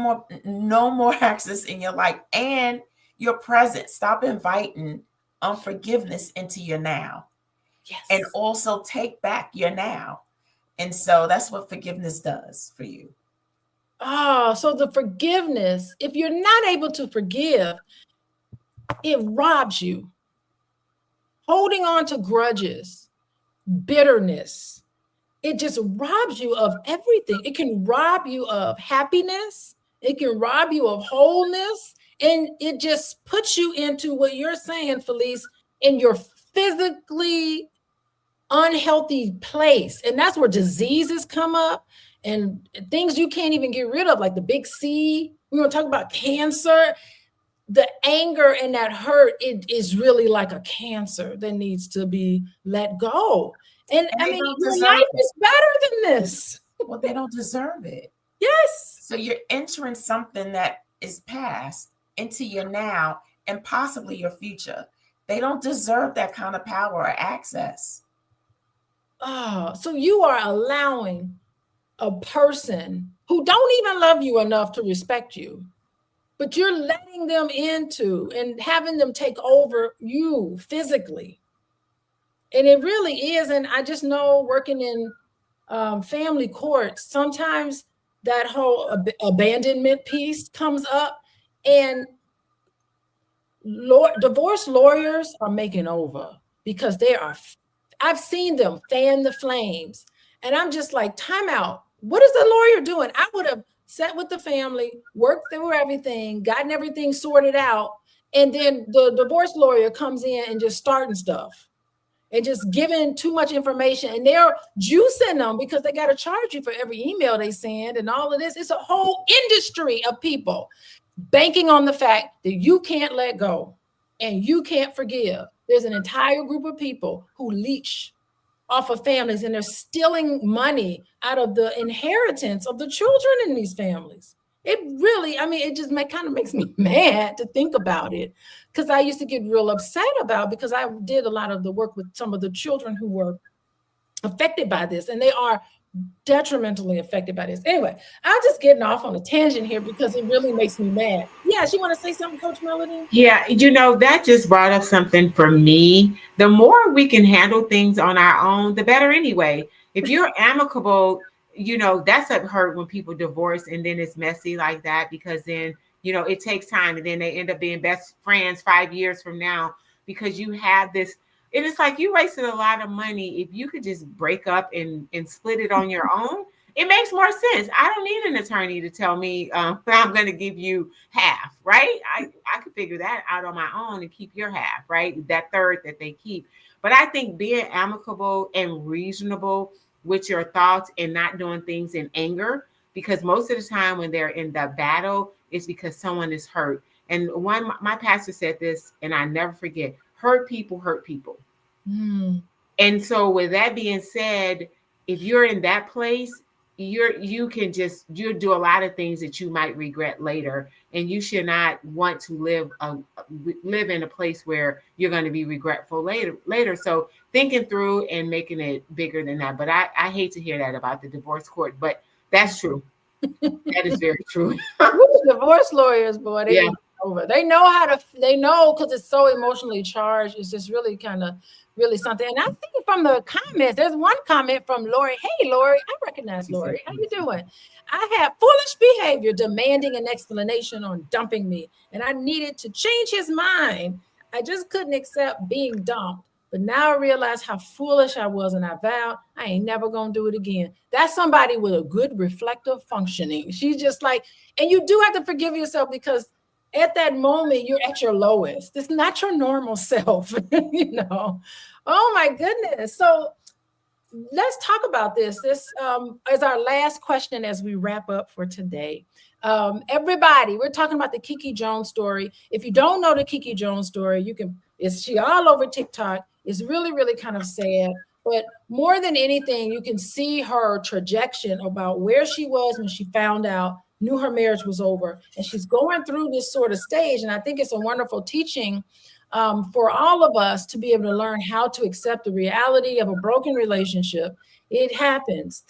more access in your life and your present. Stop inviting unforgiveness into your now, and Yes. also take back your now. And so that's what forgiveness does for you. Oh, so the forgiveness, if you're not able to forgive, it robs you. Holding on to grudges, bitterness, it just robs you of everything. It can rob you of happiness, it can rob you of wholeness, and it just puts you into what you're saying, Felice, in your physically unhealthy place. And that's where diseases come up and things you can't even get rid of, like the big C. We're going to talk about cancer. The anger and that hurt, it is really like a cancer that needs to be let go. And And I they mean, don't your deserve life it. is better than this. Well, they don't deserve it. Yes. So you're entering something that is past into your now and possibly your future. They don't deserve that kind of power or access. Oh, so you are allowing a person who don't even love you enough to respect you, but you're letting them into and having them take over you physically. And it really is. And I just know working in family courts, sometimes that whole abandonment piece comes up, and divorce lawyers are making over because they are, I've seen them fan the flames. And I'm just like, time out. What is the lawyer doing? I would have sat with the family, worked through everything, gotten everything sorted out. And then the divorce lawyer comes in and just starting stuff and just giving too much information. And they're juicing them because they got to charge you for every email they send and all of this. It's a whole industry of people banking on the fact that you can't let go and you can't forgive. There's an entire group of people who leech off of families and they're stealing money out of the inheritance of the children in these families. It really, I mean, it just kind of makes me mad to think about it because I used to get real upset about because I did a lot of the work with some of the children who were affected by this, and they are detrimentally affected by this. Anyway, I'm just getting off on a tangent here because it really makes me mad. Yes, you want to say something, Coach Melody? Yeah, that just brought up something for me. The more we can handle things on our own, the better anyway. If you're amicable, that's a hurt when people divorce and then it's messy like that because then, it takes time and then they end up being best friends 5 years from now because you have this. And it's like you wasted a lot of money. If you could just break up and split it on your own, it makes more sense. I don't need an attorney to tell me I'm going to give you half, right? I could figure that out on my own and keep your half, right? That third that they keep. But I think being amicable and reasonable with your thoughts and not doing things in anger, because most of the time when they're in the battle, it's because someone is hurt. And my pastor said this, and I never forget, hurt people hurt people. Mm. And so with that being said, if you're in that place, you do a lot of things that you might regret later, and you should not want to live in a place where you're going to be regretful later. So thinking through and making it bigger than that. But I hate to hear that about the divorce court, but that's true. That is very true. Divorce lawyers, boy, they Yeah. be over. They know how to. They know because it's so emotionally charged. It's just really kind of really something. And I think from the comments, there's one comment from Lori. Hey, Lori, I recognize Lori. How you doing? I had foolish behavior, demanding an explanation on dumping me, and I needed to change his mind. I just couldn't accept being dumped. But now I realize how foolish I was, and I vowed I ain't never gonna do it again. That's somebody with a good reflective functioning. She's just like, and you do have to forgive yourself because at that moment you're at your lowest. It's not your normal self, Oh my goodness. So let's talk about this. This is our last question as we wrap up for today. Everybody, we're talking about the Keke Jones story. If you don't know the Keke Jones story, she all over TikTok. It's really, really kind of sad. But more than anything, you can see her trajectory about where she was when she found out, knew her marriage was over. And she's going through this sort of stage. And I think it's a wonderful teaching for all of us to be able to learn how to accept the reality of a broken relationship. It happens.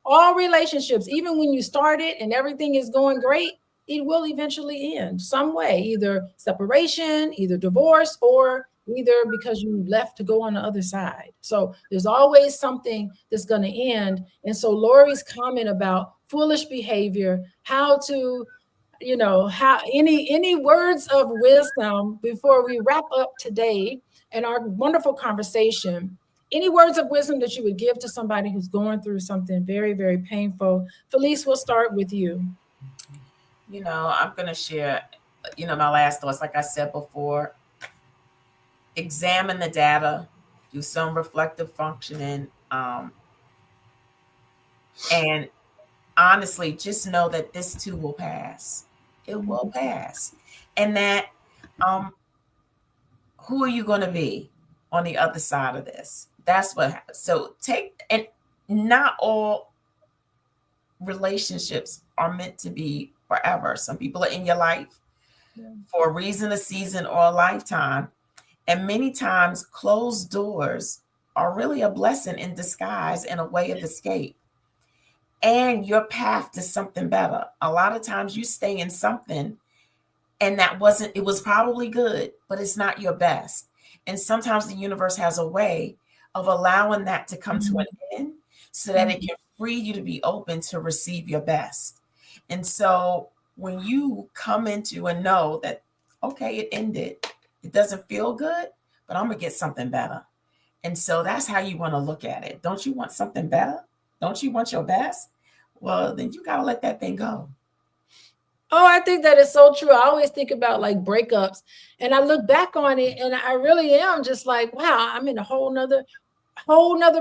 All relationships, even when you start it and everything is going great, it will eventually end some way, either separation, either divorce, or either because you left to go on the other side. So there's always something that's going to end. And so Lori's comment about foolish behavior, how to how any words of wisdom before we wrap up today and our wonderful conversation, any words of wisdom that you would give to somebody who's going through something very, very painful? Felice, we'll start with you. I'm going to share, my last thoughts. Like I said before, examine the data, do some reflective functioning, and honestly, just know that this too will pass. It will pass. And that who are you going to be on the other side of this? That's what happens. So and not all relationships are meant to be forever. Some people are in your life for a reason, a season, or a lifetime. And many times closed doors are really a blessing in disguise and a way of escape. And your path to something better. A lot of times you stay in something and it was probably good, but it's not your best. And sometimes the universe has a way of allowing that to come to an end so that it can free you to be open to receive your best. And so when you come into and know that, okay, it ended, it doesn't feel good, but I'm going to get something better. And so that's how you want to look at it. Don't you want something better? Don't you want your best? Well, then you gotta let that thing go. Oh, I think that is so true. I always think about like breakups and I look back on it and I really am just like, wow, I'm in a whole nother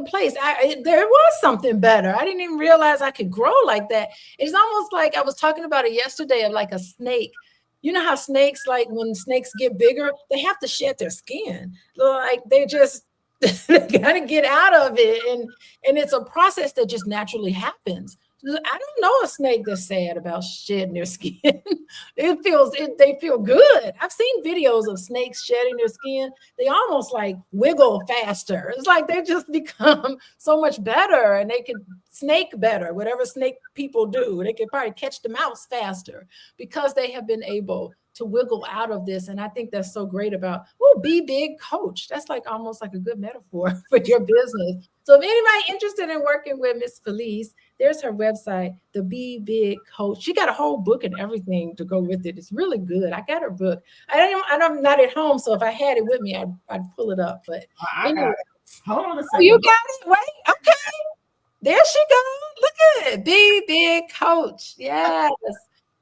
place. There was something better. I didn't even realize I could grow like that. It's almost like I was talking about it yesterday of like a snake. You know how snakes, like when snakes get bigger, they have to shed their skin. Like they just they gotta get out of it. And it's a process that just naturally happens. I don't know a snake that's sad about shedding their skin. They feel good. I've seen videos of snakes shedding their skin. They almost like wiggle faster. It's like they just become so much better and they can snake better, whatever snake people do. They can probably catch the mouse faster because they have been able to wiggle out of this. And I think that's so great about, oh, be big coach. That's like almost like a good metaphor for your business. So if anybody interested in working with Miss Felice, there's her website, the Be Big Coach. She got a whole book and everything to go with it. It's really good. I got her book. I'm not at home, so if I had it with me, I'd pull it up. But I got anyway, it. Hold on a oh, you second. got it. Wait, okay. There she goes. Look at it. Be Big Coach. Yes.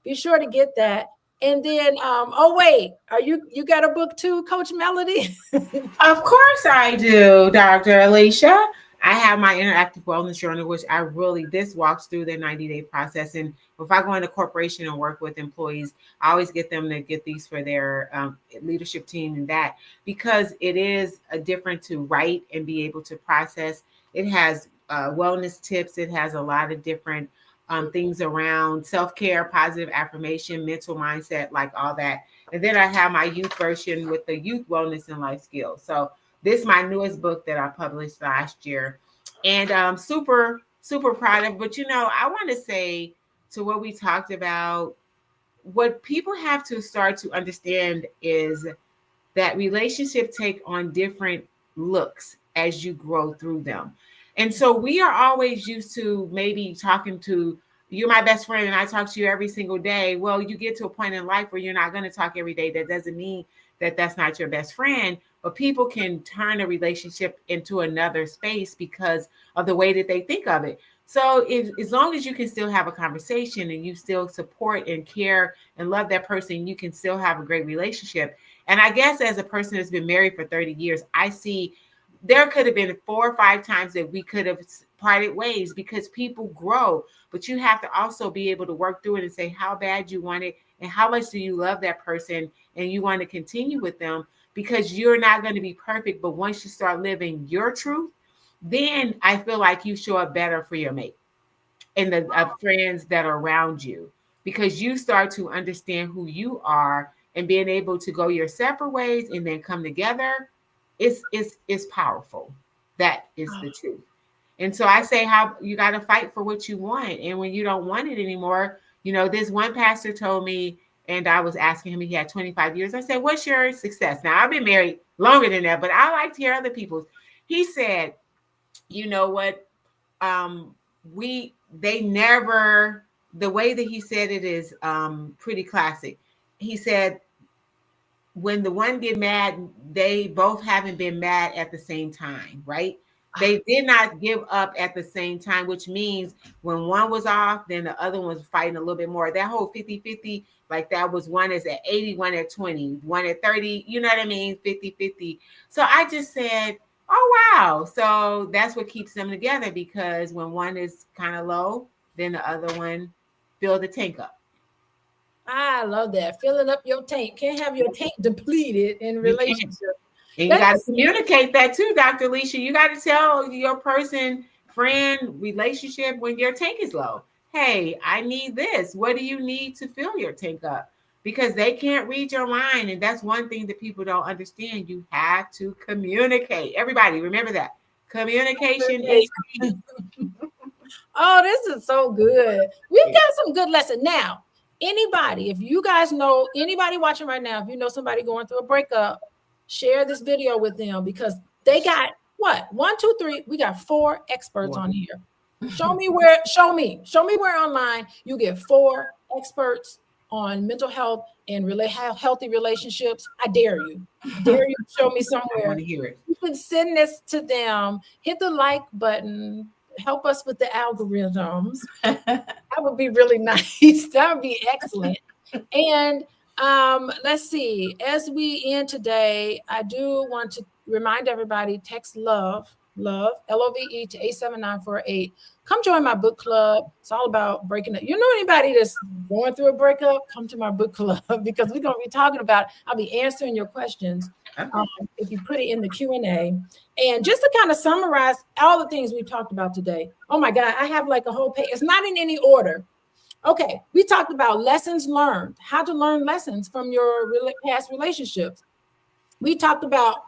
Be sure to get that. And then, oh wait, you got a book too, Coach Melody? Of course I do, Dr. Alicia. I have my interactive wellness journal, which this walks through their 90-day process. And if I go into corporation and work with employees, I always get them to get these for their leadership team and that, because it is a different to write and be able to process. It has wellness tips. It has a lot of different things around self-care, positive affirmation, mental mindset, like all that. And then I have my youth version with the youth wellness and life skills. So this is my newest book that I published last year. And I'm super, super proud of it. But I want to say to what we talked about, what people have to start to understand is that relationships take on different looks as you grow through them. And so we are always used to maybe talking to, you're my best friend and I talk to you every single day. Well, you get to a point in life where you're not going to talk every day. That doesn't mean that that's not your best friend, but people can turn a relationship into another space because of the way that they think of it. So as long as you can still have a conversation and you still support and care and love that person, you can still have a great relationship. And I guess as a person that's been married for 30 years, I see there could have been 4 or 5 times that we could have parted ways because people grow. But you have to also be able to work through it and say how bad you want it and how much do you love that person and you want to continue with them, because you're not going to be perfect. But once you start living your truth, then I feel like you show up better for your mate and the friends that are around you, because you start to understand who you are and being able to go your separate ways and then come together. It's powerful. That is the truth. And so I say how you got to fight for what you want. And when you don't want it anymore, this one pastor told me, and I was asking him, he had 25 years. I said, what's your success? Now I've been married longer than that, but I like to hear other people's. He said, you know what? They never, the way that he said it is pretty classic. He said, when the one get mad, they both haven't been mad at the same time, right? They did not give up at the same time, which means when one was off, then the other one was fighting a little bit more. That whole 50-50, like that was one is at 80, one at 20, one at 30, you know what I mean? 50-50. So I just said, oh, wow. So that's what keeps them together, because when one is kind of low, then the other one fill the tank up. I love that. Filling up your tank. Can't have your tank depleted in You can't. relationship. And you That got to is, communicate that too, Dr. Alicia. You got to tell your person, friend, relationship when your tank is low. Hey, I need this. What do you need to fill your tank up? Because they can't read your mind. And that's one thing that people don't understand. You have to communicate. Everybody, remember that. Communication is key. oh, this is so good. We've got some good lessons. Now, anybody, if you guys know anybody watching right now, if you know somebody going through a breakup, share this video with them because they got what? 1, 2, 3. We got 4 experts on here. Show me where online you get 4 experts on mental health and healthy relationships. I dare you. I dare you to show me I want somewhere. to hear it. You can send this to them. Hit the like button. help us with the algorithms. That would be really nice. That would be excellent. And let's see, as we end today, I do want to remind everybody, text love, LOVE to 87948. Come join my book club. It's all about breaking up. You know anybody that's going through a breakup, come to my book club because we're going to be talking about, I'll be answering your questions Okay. if you put it in the Q&A. And just to kind of summarize all the things we talked about today. Oh my God, I have like a whole page. It's not in any order. Okay, we talked about lessons learned, how to learn lessons from your past relationships. We talked about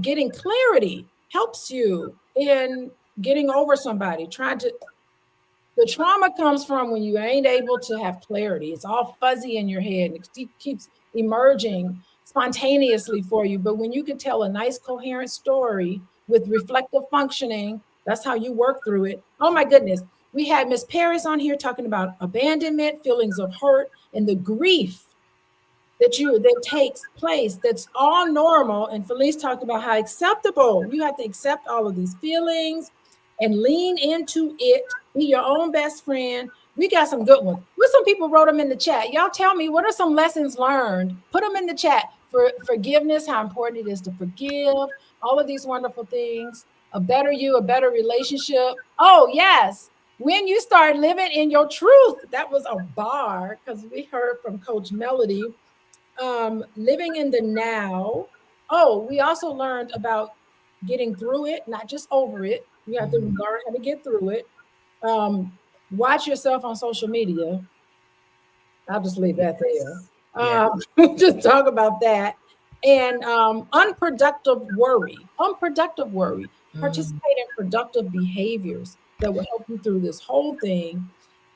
getting clarity helps you in getting over somebody, trying to, the trauma comes from when you ain't able to have clarity. It's all fuzzy in your head. It keeps emerging spontaneously for you. But when you can tell a nice, coherent story with reflective functioning, that's how you work through it. Oh my goodness. We had Miss Paris on here talking about abandonment, feelings of hurt, and the grief that takes place. That's all normal. And Felice talked about how acceptable. You have to accept all of these feelings and lean into it. Be your own best friend. We got some good ones. What some people wrote them in the chat. Y'all tell me, what are some lessons learned? Put them in the chat. For forgiveness, how important it is to forgive, all of these wonderful things. A better you, a better relationship. Oh, yes. When you start living in your truth. That was a bar because we heard from Coach Melody. Living in the now. Oh, we also learned about getting through it, not just over it. You have to Mhm. learn how to get through it. Um, watch yourself on social media. I'll just leave that there. Yes. Yeah. Just talk about that. And unproductive worry. Unproductive worry. Mm. Participate in productive behaviors that will help you through this whole thing.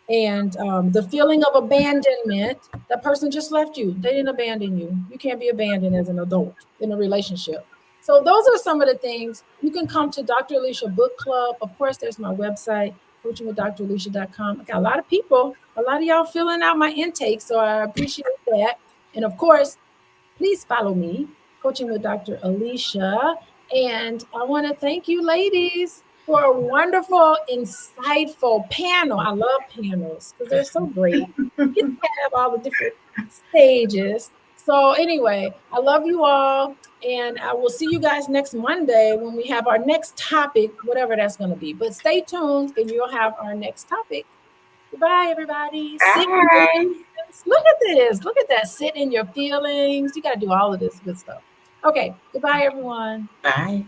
And the feeling of abandonment, that person just left you. They didn't abandon you. You can't be abandoned as an adult in a relationship. So those are some of the things. You can come to Dr. Alicia Book Club. Of course, there's my website, coachingwithdralicia.com. I got a lot of people, a lot of y'all filling out my intake. So I appreciate that. And of course, please follow me, Coaching with Dr. Alicia. And I want to thank you, ladies, for a wonderful, insightful panel. I love panels because they're so great. You get to have all the different stages. So, anyway, I love you all. And I will see you guys next Monday when we have our next topic, whatever that's going to be. But stay tuned and you'll have our next topic. Goodbye, everybody. Sit in your Bye. feelings. Look at this. Look at that. Sit in your feelings. You got to do all of this good stuff. Okay. Goodbye, everyone. Bye.